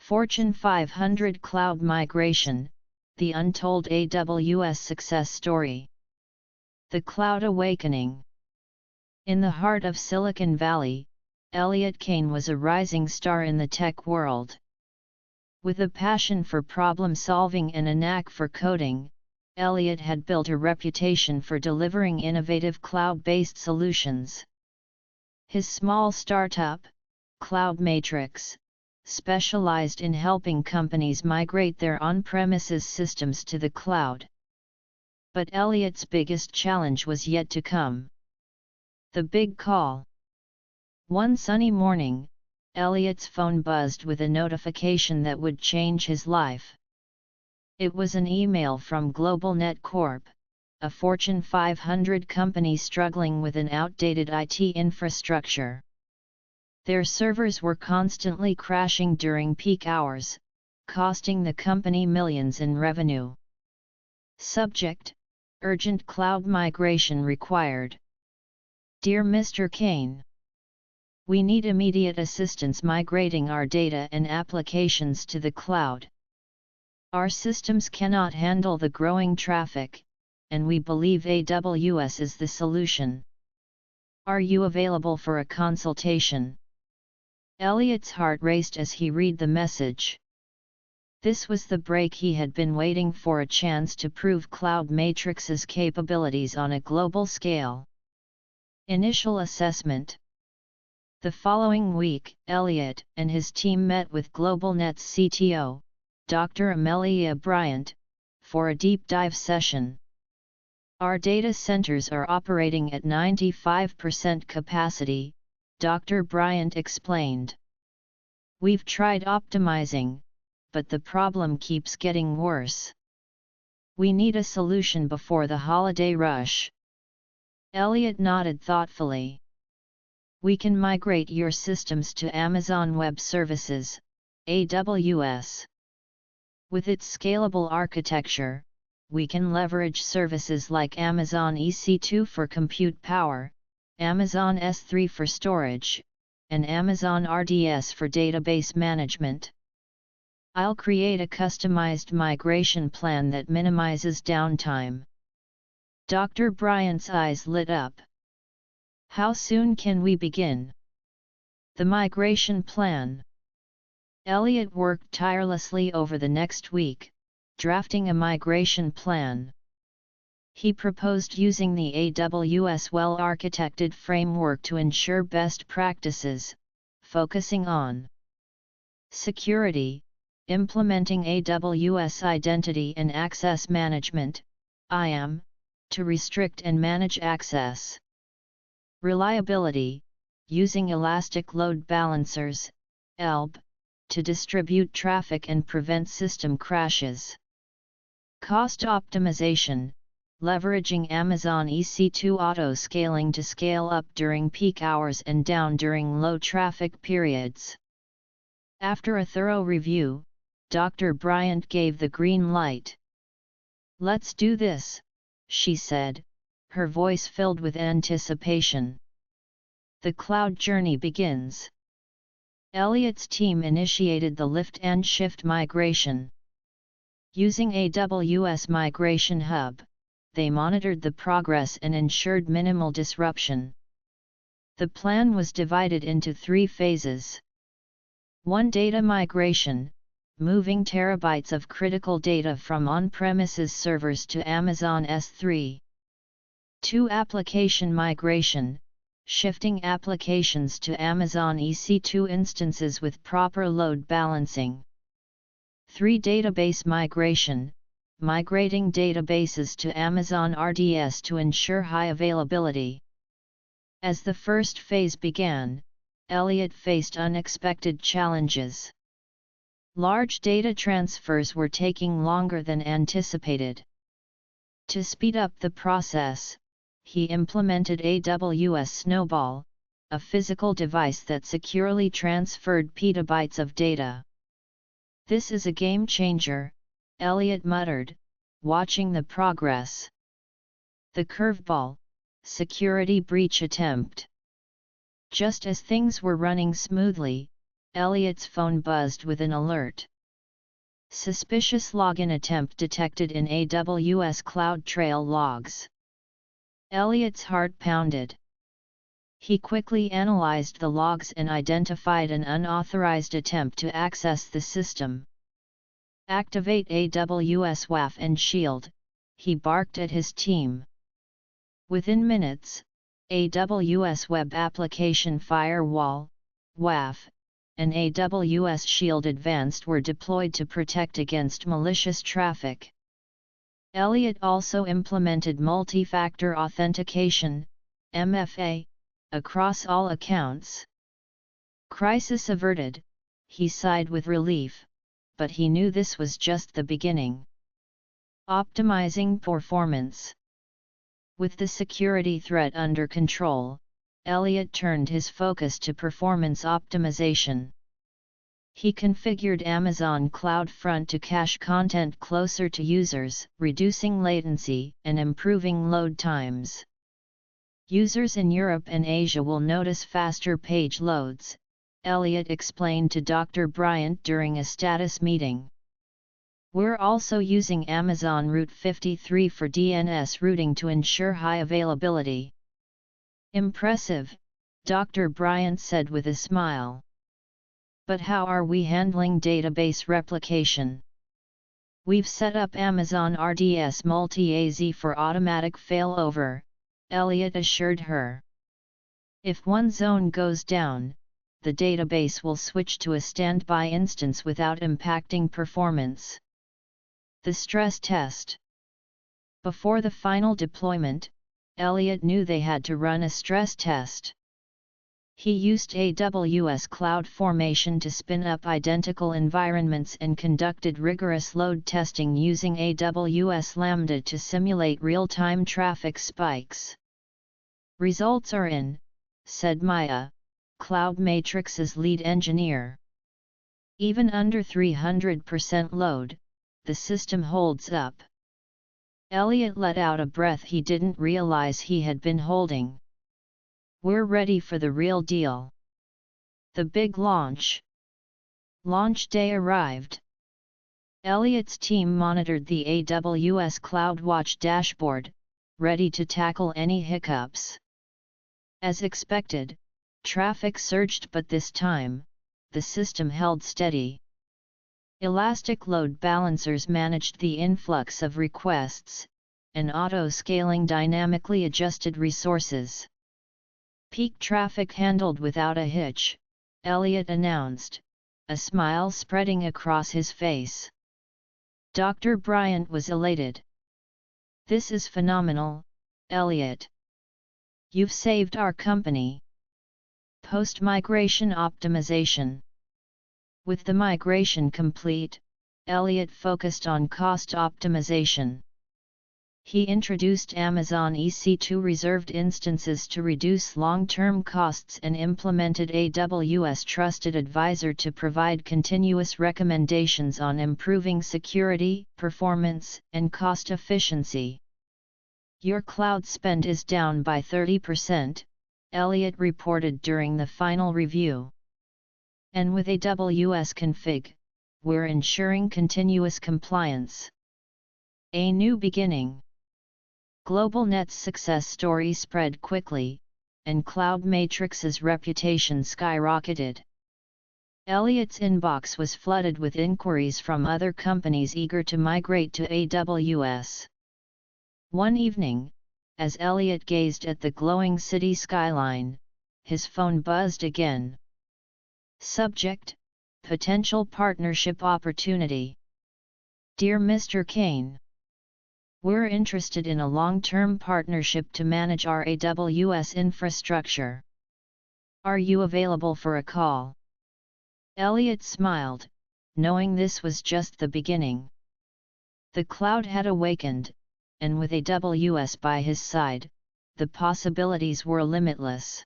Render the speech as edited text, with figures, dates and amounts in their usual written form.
Fortune 500 Cloud Migration, the Untold AWS Success Story. The Cloud Awakening. In the heart of Silicon Valley, Elliott Kane was a rising star in the tech world. With a passion for problem-solving and a knack for coding, Elliott had built a reputation for delivering innovative cloud-based solutions. His small startup, Cloud Matrix, specialized in helping companies migrate their on-premises systems to the cloud. But Elliott's biggest challenge was yet to come. The big call. One sunny morning, Elliott's phone buzzed with a notification that would change his life. It was an email from GlobalNet Corp., a Fortune 500 company struggling with an outdated IT infrastructure. Their servers were constantly crashing during peak hours, costing the company millions in revenue. Subject: Urgent cloud migration required. Dear Mr. Kane, we need immediate assistance migrating our data and applications to the cloud. Our systems cannot handle the growing traffic, and we believe AWS is the solution. Are you available for a consultation? Elliott's heart raced as he read the message. This was the break he had been waiting for, a chance to prove Cloud Matrix's capabilities on a global scale. Initial assessment. The following week, Elliott and his team met with GlobalNet's CTO, Dr. Amelia Bryant, for a deep dive session. Our data centers are operating at 95% capacity, Dr. Bryant explained. We've tried optimizing, but the problem keeps getting worse. We need a solution before the holiday rush. Elliott nodded thoughtfully. We can migrate your systems to Amazon Web Services, AWS. With its scalable architecture, we can leverage services like Amazon EC2 for compute power, Amazon S3 for storage, and Amazon RDS for database management. I'll create a customized migration plan that minimizes downtime. Dr. Bryant's eyes lit up. How soon can we begin? The migration plan. Elliott worked tirelessly over the next week, drafting a migration plan. He proposed using the AWS well-architected framework to ensure best practices, focusing on security, implementing AWS Identity and Access Management, IAM, to restrict and manage access. Reliability, using elastic load balancers, ELB, to distribute traffic and prevent system crashes. Cost optimization, leveraging Amazon EC2 auto-scaling to scale up during peak hours and down during low traffic periods. After a thorough review, Dr. Bryant gave the green light. Let's do this, she said, her voice filled with anticipation. The cloud journey begins. Elliott's team initiated the lift and shift migration. Using AWS Migration Hub, they monitored the progress and ensured minimal disruption. The plan was divided into 3 phases. 1. Data migration, moving terabytes of critical data from on-premises servers to Amazon S3. 2. Application migration, shifting applications to Amazon EC2 instances with proper load balancing. 3. Database migration, migrating databases to Amazon RDS to ensure high availability. As the first phase began, Elliott faced unexpected challenges. Large data transfers were taking longer than anticipated. To speed up the process, he implemented AWS Snowball, a physical device that securely transferred petabytes of data. This is a game changer, Elliott muttered, watching the progress. The curveball, security breach attempt. Just as things were running smoothly, Elliot's phone buzzed with an alert. Suspicious login attempt detected in AWS CloudTrail logs. Elliot's heart pounded. He quickly analyzed the logs and identified an unauthorized attempt to access the system. "Activate AWS WAF and Shield," he barked at his team. Within minutes, AWS Web Application Firewall, WAF, and AWS Shield Advanced were deployed to protect against malicious traffic. Elliot also implemented multi-factor authentication, MFA, across all accounts. Crisis averted, he sighed with relief, but he knew this was just the beginning. Optimizing performance. With the security threat under control, Elliot turned his focus to performance optimization. He configured Amazon CloudFront to cache content closer to users, reducing latency and improving load times. Users in Europe and Asia will notice faster page loads, Elliot explained to Dr. Bryant during a status meeting. We're also using Amazon Route 53 for DNS routing to ensure high availability. Impressive, Dr. Bryant said with a smile. But how are we handling database replication? We've set up Amazon RDS Multi-AZ for automatic failover, Elliot assured her. If one zone goes down, the database will switch to a standby instance without impacting performance. The stress test. Before the final deployment, Elliot knew they had to run a stress test. He used AWS CloudFormation to spin up identical environments and conducted rigorous load testing using AWS Lambda to simulate real-time traffic spikes. Results are in, said Maya, Cloud Matrix's lead engineer. Even under 300% load, the system holds up. Elliot let out a breath he didn't realize he had been holding. We're ready for the real deal. The big launch. Launch day arrived. Elliot's team monitored the AWS CloudWatch dashboard, ready to tackle any hiccups. As expected, traffic surged, but this time, the system held steady. Elastic load balancers managed the influx of requests, and auto-scaling dynamically adjusted resources. Peak traffic handled without a hitch, Elliot announced, a smile spreading across his face. Dr. Bryant was elated. This is phenomenal, Elliot. You've saved our company. Post-migration optimization. With the migration complete, Elliot focused on cost optimization. He introduced Amazon EC2 reserved instances to reduce long-term costs and implemented AWS Trusted Advisor to provide continuous recommendations on improving security, performance, and cost efficiency. Your cloud spend is down by 30%, Elliot reported during the final review. And with AWS Config, we're ensuring continuous compliance. A new beginning. GlobalNet's success story spread quickly, and Cloud Matrix's reputation skyrocketed. Elliot's inbox was flooded with inquiries from other companies eager to migrate to AWS. One evening, as Elliot gazed at the glowing city skyline, his phone buzzed again. Subject: Potential Partnership Opportunity. Dear Mr. Kane, we're interested in a long-term partnership to manage our AWS infrastructure. Are you available for a call? Elliot smiled, knowing this was just the beginning. The cloud had awakened, and with AWS by his side, the possibilities were limitless.